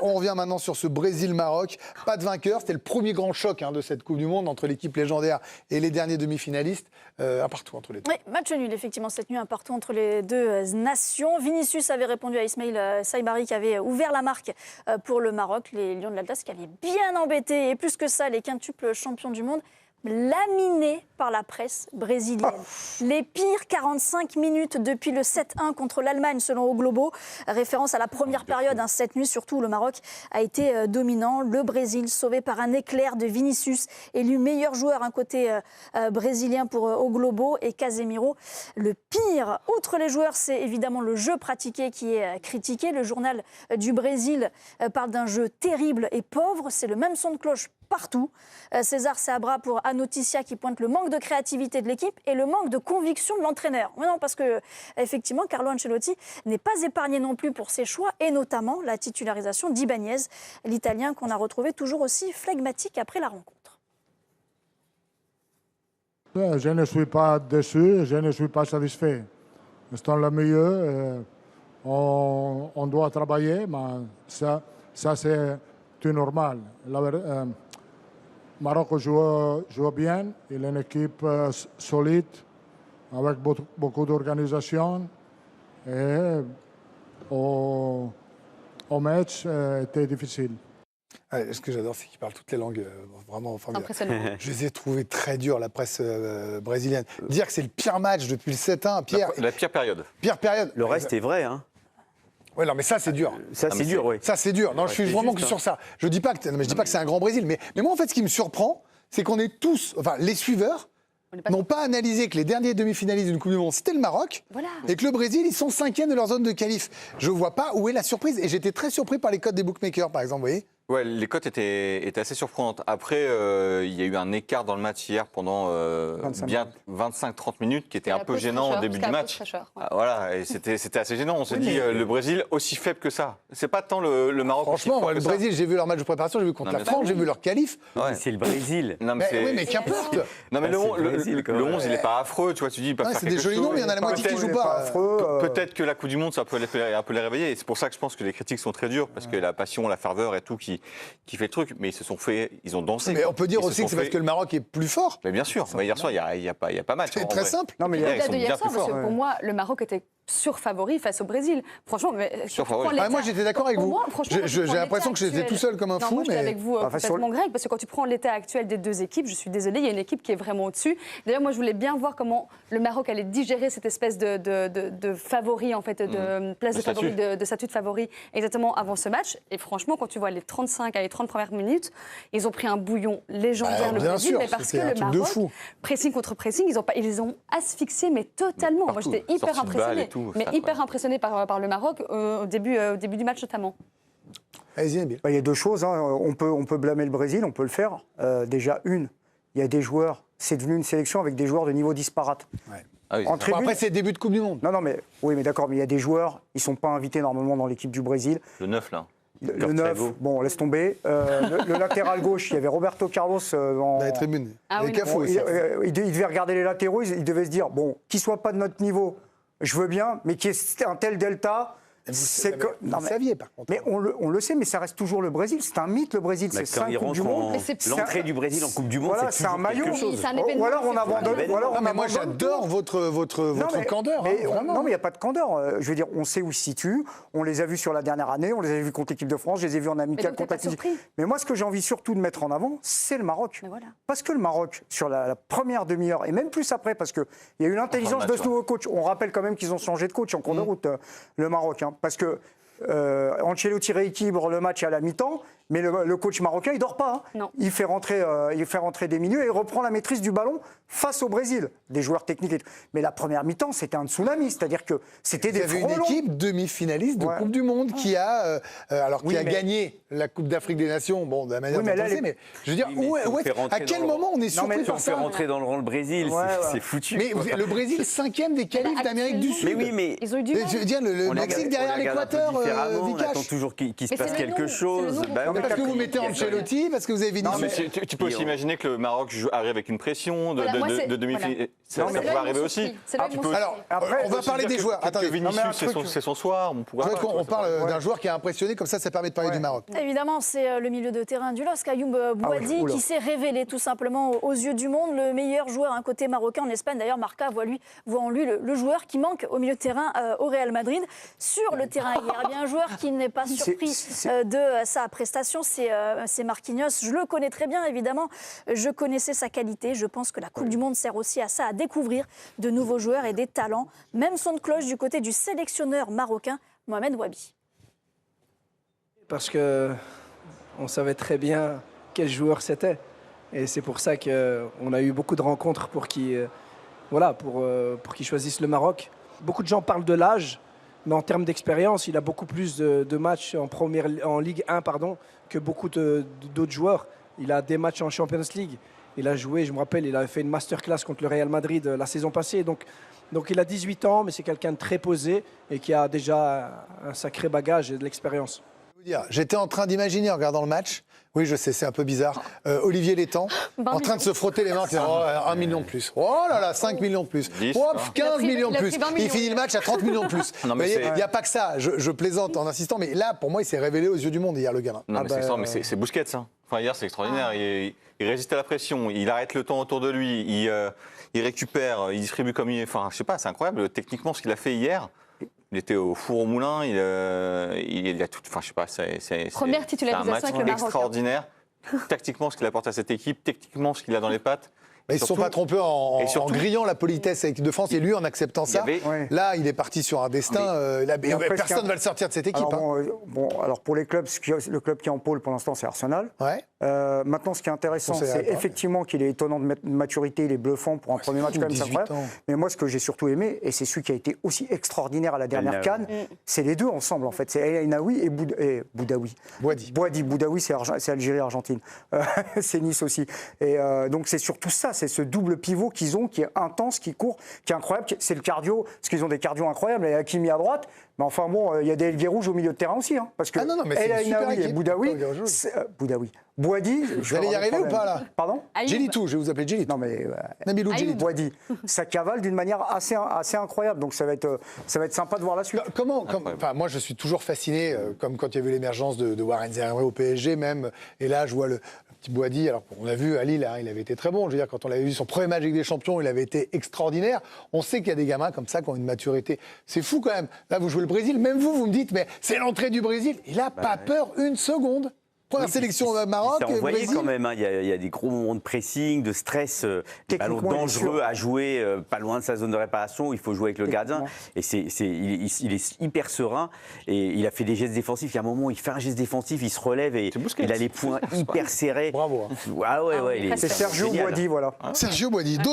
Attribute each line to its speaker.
Speaker 1: On revient maintenant sur ce Brésil-Maroc. Pas de vainqueur. C'était le premier grand choc de cette Coupe du Monde entre l'équipe légendaire et les derniers demi-finalistes. Un partout entre les deux.
Speaker 2: Oui, match nul, effectivement, cette nuit, un partout entre les deux nations. Vinicius avait répondu à Ismail Saibari qui avait ouvert la marque pour le Maroc. Les Lions de l'Atlas qui avaient bien embêté. Et plus que ça, les quintuples champions du monde, laminés par la presse brésilienne. Les pires 45 minutes depuis le 7-1 contre l'Allemagne, selon O Globo. Référence à la première période, cette nuit, surtout où le Maroc a été dominant. Le Brésil, sauvé par un éclair de Vinicius, élu meilleur joueur, un côté brésilien pour O Globo, et Casemiro. Le pire, outre les joueurs, c'est évidemment le jeu pratiqué qui est critiqué. Le journal du Brésil parle d'un jeu terrible et pauvre. C'est le même son de cloche partout. César Seabra pour Anoticia qui pointe le manque de créativité de l'équipe et le manque de conviction de l'entraîneur. Mais non, parce que effectivement, Carlo Ancelotti n'est pas épargné non plus pour ses choix et notamment la titularisation d'Ibanez, l'Italien qu'on a retrouvé toujours aussi flegmatique après la rencontre.
Speaker 3: Je ne suis pas déçu, je ne suis pas satisfait. C'est le milieu, on doit travailler, mais ça c'est tout normal. Maroc joue bien, il est une équipe solide, avec beaucoup d'organisation. Et au match, était difficile.
Speaker 1: Ce que j'adore, c'est qu'il parle toutes les langues, vraiment formidables.
Speaker 4: Impressionnant.
Speaker 1: Je les ai trouvés très durs, la presse brésilienne. Dire que c'est le pire match depuis le 7-1, Pierre.
Speaker 5: La pire période.
Speaker 1: Pire période.
Speaker 6: Le reste est vrai, hein.
Speaker 1: Oui, non, mais ça, c'est dur.
Speaker 6: Ça, c'est dur, oui.
Speaker 1: Ça, c'est dur. Non, je suis vraiment que sur ça. Je dis pas que c'est un grand Brésil, mais moi, en fait, ce qui me surprend, c'est qu'on est tous, enfin, les suiveurs, n'ont pas analysé que les derniers demi-finalistes d'une Coupe du Monde, c'était le Maroc, et que le Brésil, ils sont 5e de leur zone de qualif. Je vois pas où est la surprise. Et j'étais très surpris par les cotes des bookmakers, par exemple, vous voyez.
Speaker 5: Ouais, les cotes étaient assez surprenantes. Après, il y a eu un écart dans le match hier pendant bien 25-30 minutes qui était un peu gênant au début du match. Voilà, et c'était assez gênant. On s'est dit, le Brésil aussi faible que ça. C'est pas tant le Maroc.
Speaker 1: Franchement, moi, le Brésil, j'ai vu leur match de préparation, j'ai vu contre la France, j'ai vu leur qualif.
Speaker 6: Ouais. C'est le Brésil.
Speaker 1: Non, mais qu'importe.
Speaker 5: Non, mais le 11, il est pas affreux, tu vois. Tu dis,
Speaker 1: c'est des jolis noms, mais il y en a la moitié qui jouent pas.
Speaker 5: Peut-être que la Coupe du Monde, ça peut un peu les réveiller. Et c'est pour ça que je pense que les critiques sont très dures, parce que la passion, la ferveur et tout qui fait le truc, mais ils ont dansé.
Speaker 1: Mais on peut dire aussi que c'est parce que le Maroc est plus fort.
Speaker 5: Mais bien sûr, mais hier soir, il n'y a pas match.
Speaker 1: C'est très simple.
Speaker 4: Non, mais au-delà de hier soir, parce que pour moi, le Maroc était surfavori face au Brésil. Franchement,
Speaker 1: moi j'étais d'accord avec vous. J'ai l'impression que j'étais tout seul comme un fou.
Speaker 4: Moi, j'étais avec vous complètement, Greg, parce que quand tu prends l'état actuel des deux équipes, je suis désolée, il y a une équipe qui est vraiment au-dessus. D'ailleurs, moi, je voulais bien voir comment le Maroc allait digérer cette espèce de favori, en fait, de place de favori, de statut de favori, exactement avant ce match. Et franchement, quand tu vois les 35 à les 30 premières minutes, ils ont pris un bouillon légendaire, le Brésil, mais parce que le Maroc, pressing contre pressing, ils les ont asphyxiés, mais totalement. Moi, j'étais hyper impressionnée. Mais hyper impressionné par le Maroc au début du match notamment.
Speaker 7: Il y a deux choses. On peut blâmer le Brésil, on peut le faire. Déjà, il y a des joueurs, c'est devenu une sélection avec des joueurs de niveau disparate.
Speaker 1: Ouais. Ah oui, après, c'est le début de Coupe du Monde.
Speaker 7: Non, mais d'accord, mais il y a des joueurs, ils ne sont pas invités normalement dans l'équipe du Brésil.
Speaker 5: Le 9, là.
Speaker 7: Le 9, bon, laisse tomber. Le latéral gauche, il y avait Roberto Carlos dans
Speaker 1: la tribune.
Speaker 7: Il devait regarder les latéraux, il devait se dire, bon, qu'ils ne soient pas de notre niveau, je veux bien, mais qu'il y ait un tel delta.
Speaker 1: Vous saviez, par contre.
Speaker 7: Mais on le sait, mais ça reste toujours le Brésil. C'est un mythe, le Brésil. C'est 5 Coupes du Monde.
Speaker 6: L'entrée du Brésil en Coupe du Monde,
Speaker 7: c'est un maillot.
Speaker 4: Ou
Speaker 7: alors on abandonne.
Speaker 1: Moi, j'adore votre candeur.
Speaker 7: Non, mais il n'y a pas de candeur. Je veux dire, on sait où ils se situent. On les a vus sur la dernière année. On les a vus contre l'équipe de France. Je les ai vus en amical contre la Tunisie. Mais moi, ce que j'ai envie surtout de mettre en avant, c'est le Maroc. Parce que le Maroc, sur la première demi-heure, et même plus après, parce qu'il y a eu l'intelligence de ce nouveau coach. On rappelle quand même qu'ils ont changé de coach en cours de route, le Maroc. Parce que Ancelotti rééquilibre le match à la mi-temps, mais le coach marocain, il dort pas. Il fait rentrer des milieux et il reprend la maîtrise du ballon face au Brésil, des joueurs techniques. Mais la première mi-temps, c'était un tsunami, c'est-à-dire que c'était des frelons.
Speaker 1: Il y avait une équipe demi-finaliste de Coupe du Monde qui a gagné la Coupe d'Afrique des Nations, bon, de la manière dont on sait, mais je veux dire, à quel moment on est surpris par ça?
Speaker 6: On fait rentrer dans le rang le Brésil, c'est foutu.
Speaker 1: Mais le Brésil, 5e des qualifs d'Amérique du Sud.
Speaker 6: Mais oui, mais
Speaker 4: ils ont eu du mal.
Speaker 1: Je veux dire, le Mexique derrière l'Équateur,
Speaker 6: on attend toujours qu'il se passe quelque chose.
Speaker 1: Parce que vous mettez Ancelotti, parce que vous avez Vinicius.
Speaker 5: Tu peux aussi imaginer que le Maroc arrive avec une pression de demi-finale. Ça
Speaker 4: pourrait
Speaker 5: arriver aussi.
Speaker 1: Alors, après, on va parler des joueurs. Attendez,
Speaker 5: Vinicius, c'est son soir.
Speaker 1: On parle d'un joueur qui a impressionné, comme ça permet de parler du Maroc.
Speaker 2: Évidemment, c'est le milieu de terrain du LOSC, Ayoub Boadi, qui s'est révélé tout simplement aux yeux du monde, le meilleur joueur, un côté marocain en Espagne. D'ailleurs, Marca voit en lui le joueur qui manque au milieu de terrain au Real Madrid. Sur le terrain hier, bien un joueur qui n'est pas surpris de sa prestation, c'est Marquinhos. Je le connais très bien, évidemment. Je connaissais sa qualité. Je pense que la Coupe du Monde sert aussi à ça, à découvrir de nouveaux joueurs et des talents. Même son de cloche du côté du sélectionneur marocain, Mohamed Wabi.
Speaker 8: Parce qu'on savait très bien quel joueur c'était. Et c'est pour ça qu'on a eu beaucoup de rencontres pour qu'il choisisse le Maroc. Beaucoup de gens parlent de l'âge, mais en termes d'expérience, il a beaucoup plus de matchs en Ligue 1 que beaucoup d'autres joueurs. Il a des matchs en Champions League. Il a joué, je me rappelle, il avait fait une masterclass contre le Real Madrid la saison passée. Donc il a 18 ans, mais c'est quelqu'un de très posé et qui a déjà un sacré bagage et de l'expérience.
Speaker 1: J'étais en train d'imaginer en regardant le match, oui je sais c'est un peu bizarre, Olivier Létang en train de se frotter les mains, 1 million de plus, oh là là 5 millions de plus, 15 millions de plus, il finit le match à 30 millions de plus. Il n'y a pas que ça, je plaisante en insistant, mais là pour moi il s'est révélé aux yeux du monde hier le gamin.
Speaker 5: Non mais c'est Busquets ça. Enfin hier c'est extraordinaire, il résiste à la pression, il arrête le temps autour de lui, il récupère, il distribue comme il est, enfin je sais pas, c'est incroyable techniquement ce qu'il a fait hier. Il était au four au moulin, il a tout. Enfin, je sais pas, c'est
Speaker 4: première titularisation avec le Maroc.
Speaker 5: Extraordinaire. Tactiquement, ce qu'il apporte à cette équipe, techniquement, ce qu'il a dans les pattes.
Speaker 1: Ils ne se sont pas trompés en grillant la politesse avec l'équipe de France et lui en acceptant ça. Là, il est parti sur un destin. Personne ne va le sortir de cette équipe.
Speaker 7: Alors pour les clubs, le club qui est en pôle pour l'instant, c'est Arsenal. Maintenant, ce qui est intéressant, c'est effectivement qu'il est étonnant de maturité, il est bluffant pour un premier match, quand même, c'est incroyable. Mais moi, ce que j'ai surtout aimé, et c'est celui qui a été aussi extraordinaire à la dernière CAN, c'est les deux ensemble, en fait. C'est El Ainaoui et Boudaoui. Boudaoui, c'est Algérie-Argentine. C'est Nice aussi. Et donc, c'est surtout ça. C'est ce double pivot qu'ils ont, qui est intense, qui court, qui est incroyable. C'est le cardio, parce qu'ils ont des cardios incroyables. Il y a Hakimi à droite. Mais enfin bon, il y a des ailiers rouges au milieu de terrain aussi. Parce que El Ainaoui et Boudaoui. Boadi.
Speaker 1: Vous allez y arriver ou pas là?
Speaker 7: Pardon?
Speaker 1: Djelitou, je vais vous appeler Djelitou.
Speaker 7: Non mais
Speaker 1: Nabilou Djelitou.
Speaker 7: Boadi, ça cavale d'une manière assez incroyable. Donc ça va être sympa de voir la suite.
Speaker 1: Moi je suis toujours fasciné, comme quand il y avait l'émergence de Warren Zaïre au PSG même. Et là je vois le petit Boadi. Alors on a vu à Lille, il avait été très bon. Je veux dire, quand on l'avait vu son premier match avec des champions, il avait été extraordinaire. On sait qu'il y a des gamins comme ça qui ont une maturité. C'est fou quand même. Là vous jouez le Brésil, même vous me dites, mais c'est l'entrée du Brésil. Il n'a pas peur une seconde. Première sélection au Maroc,
Speaker 6: envoyé quand même. Il y a des gros moments de pressing, de stress, des ballons dangereux à jouer pas loin de sa zone de réparation. Il faut jouer avec le gardien. Et il est hyper serein. Et il a fait des gestes défensifs. Il y a un moment où il fait un geste défensif, il se relève et il a les poings hyper serrés.
Speaker 1: Bravo.
Speaker 6: C'est
Speaker 7: Sergio Boadi, voilà.
Speaker 1: Sergio Boadi.